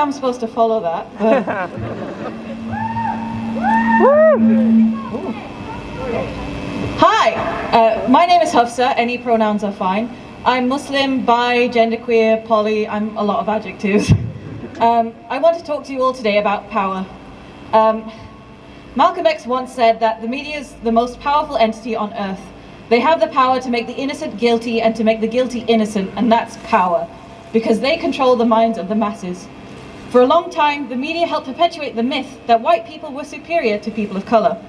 how I'm supposed to follow that. But... Hi, my name is Hafsa. Any pronouns are fine. I'm Muslim, bi, genderqueer, poly. I'm a lot of adjectives. I want to talk to you all today about power. Malcolm X once said that the media is the most powerful entity on earth. They have the power to make the innocent guilty and to make the guilty innocent, and that's power, because they control the minds of the masses. For a long time, the media helped perpetuate the myth that white people were superior to people of color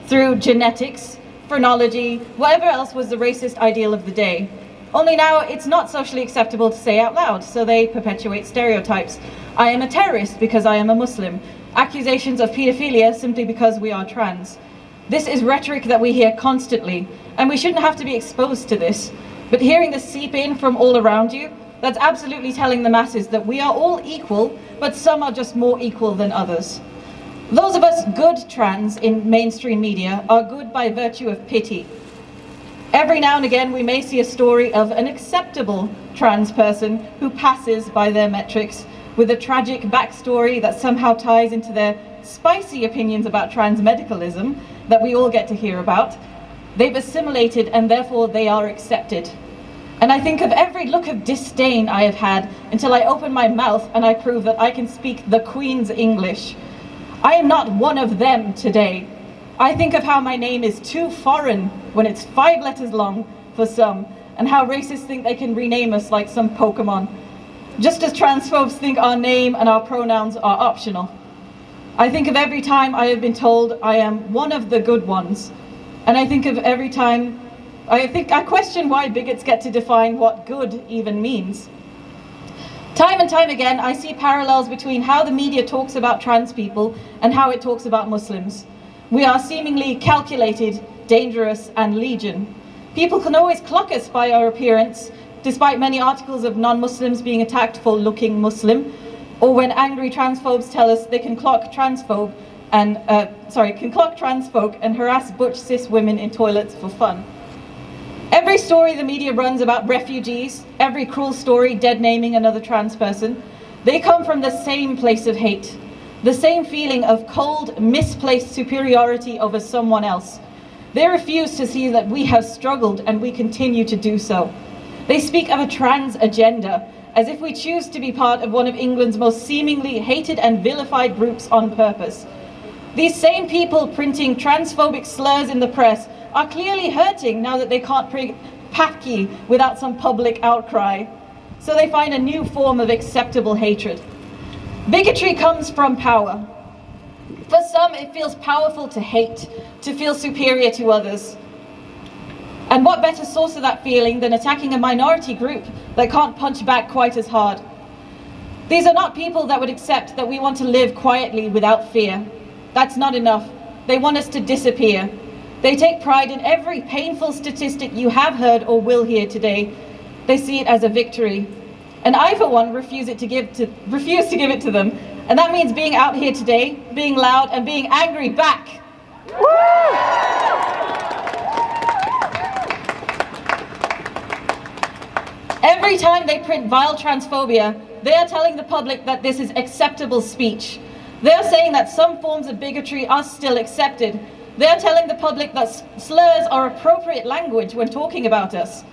through genetics, phrenology, whatever else was the racist ideal of the day. Only now it's not socially acceptable to say out loud, so they perpetuate stereotypes. I am a terrorist because I am a Muslim. Accusations of pedophilia simply because we are trans. This is rhetoric that we hear constantly, and we shouldn't have to be exposed to this. But hearing this seep in from all around you, that's absolutely telling the masses that we are all equal, but some are just more equal than others. Those of us good trans in mainstream media are good by virtue of pity. Every now and again we may see a story of an acceptable trans person who passes by their metrics with a tragic backstory that somehow ties into their spicy opinions about trans medicalism that we all get to hear about. They've assimilated and therefore they are accepted. And I think of every look of disdain I have had until I open my mouth and I prove that I can speak the Queen's English. I am not one of them today. I think of how my name is too foreign when it's 5 letters long for some, and how racists think they can rename us like some Pokemon. Just as transphobes think our name and our pronouns are optional. I think of every time I have been told I am one of the good ones. And I think of every time I question why bigots get to define what good even means. Time and time again, I see parallels between how the media talks about trans people and how it talks about Muslims. We are seemingly calculated, dangerous, and legion. People can always clock us by our appearance, despite many articles of non-Muslims being attacked for looking Muslim, or when angry transphobes tell us they can clock transfolk and harass butch cis women in toilets for fun. Every story the media runs about refugees, every cruel story dead-naming another trans person, they come from the same place of hate, the same feeling of cold, misplaced superiority over someone else. They refuse to see that we have struggled and we continue to do so. They speak of a trans agenda, as if we choose to be part of one of England's most seemingly hated and vilified groups on purpose. These same people printing transphobic slurs in the press are clearly hurting now that they can't print Paki without some public outcry. So they find a new form of acceptable hatred. Bigotry comes from power. For some, it feels powerful to hate, to feel superior to others. And what better source of that feeling than attacking a minority group that can't punch back quite as hard? These are not people that would accept that we want to live quietly without fear. That's not enough. They want us to disappear. They take pride in every painful statistic you have heard or will hear today. They see it as a victory. And I, for one, refuse to give it to them. And that means being out here today, being loud, and being angry back. Every time they print vile transphobia, they are telling the public that this is acceptable speech. They are saying that some forms of bigotry are still accepted. They are telling the public that slurs are appropriate language when talking about us.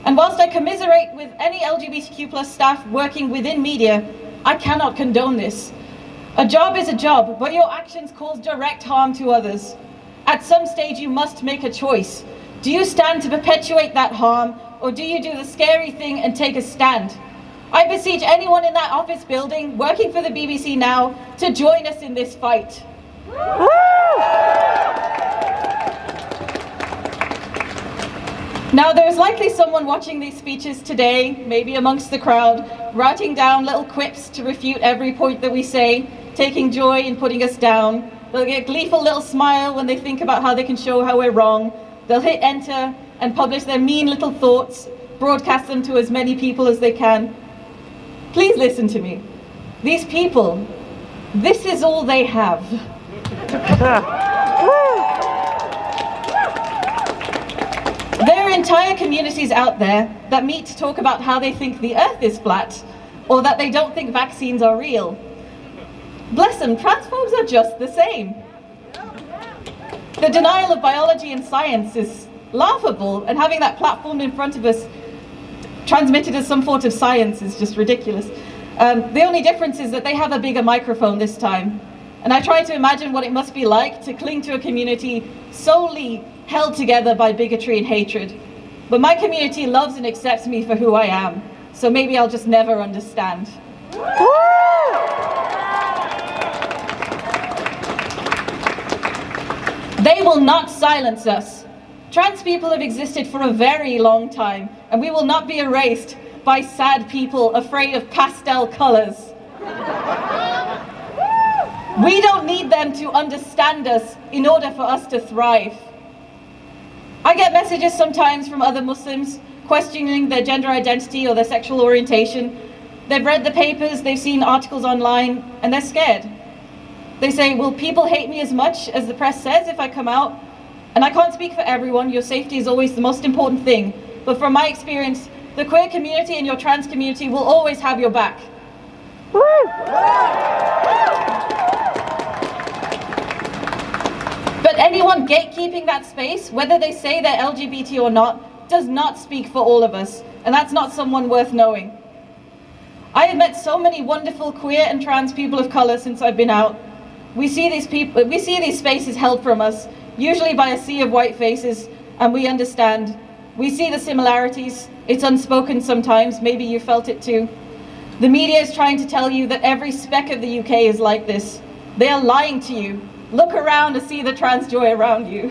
And whilst I commiserate with any LGBTQ+ staff working within media, I cannot condone this. A job is a job, but your actions cause direct harm to others. At some stage you must make a choice. Do you stand to perpetuate that harm, or do you do the scary thing and take a stand? I beseech anyone in that office building working for the BBC now to join us in this fight. Now, there's likely someone watching these speeches today, maybe amongst the crowd, writing down little quips to refute every point that we say, taking joy in putting us down. They'll get a gleeful little smile when they think about how they can show how we're wrong. They'll hit enter and publish their mean little thoughts, broadcast them to as many people as they can. Please listen to me. These people, this is all they have. There are entire communities out there that meet to talk about how they think the earth is flat, or that they don't think vaccines are real. Bless them, transphobes are just the same. The denial of biology and science is laughable, and having that platformed in front of us transmitted as some sort of science is just ridiculous. The only difference is that they have a bigger microphone this time. And I try to imagine what it must be like to cling to a community solely held together by bigotry and hatred. But my community loves and accepts me for who I am, so maybe I'll just never understand. They will not silence us. Trans people have existed for a very long time, and we will not be erased by sad people afraid of pastel colors. We don't need them to understand us in order for us to thrive. I get messages sometimes from other Muslims questioning their gender identity or their sexual orientation. They've read the papers, they've seen articles online, and they're scared. They say, will people hate me as much as the press says if I come out? And I can't speak for everyone, your safety is always the most important thing. But from my experience, the queer community and your trans community will always have your back. But anyone gatekeeping that space, whether they say they're LGBT or not, does not speak for all of us, and that's not someone worth knowing. I have met so many wonderful queer and trans people of color since I've been out. We see these spaces held from us, usually by a sea of white faces, and we understand. We see the similarities. It's unspoken sometimes, maybe you felt it too. The media is trying to tell you that every speck of the UK is like this. They are lying to you. Look around to see the trans joy around you.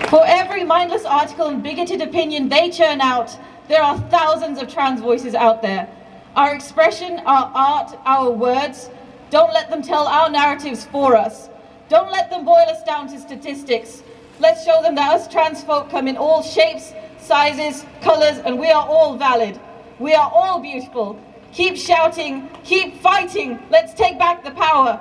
For every mindless article and bigoted opinion they churn out, there are thousands of trans voices out there. Our expression, our art, our words, don't let them tell our narratives for us. Don't let them boil us down to statistics. Let's show them that us trans folk come in all shapes, sizes, colors, and we are all valid. We are all beautiful. Keep shouting, keep fighting. Let's take back the power.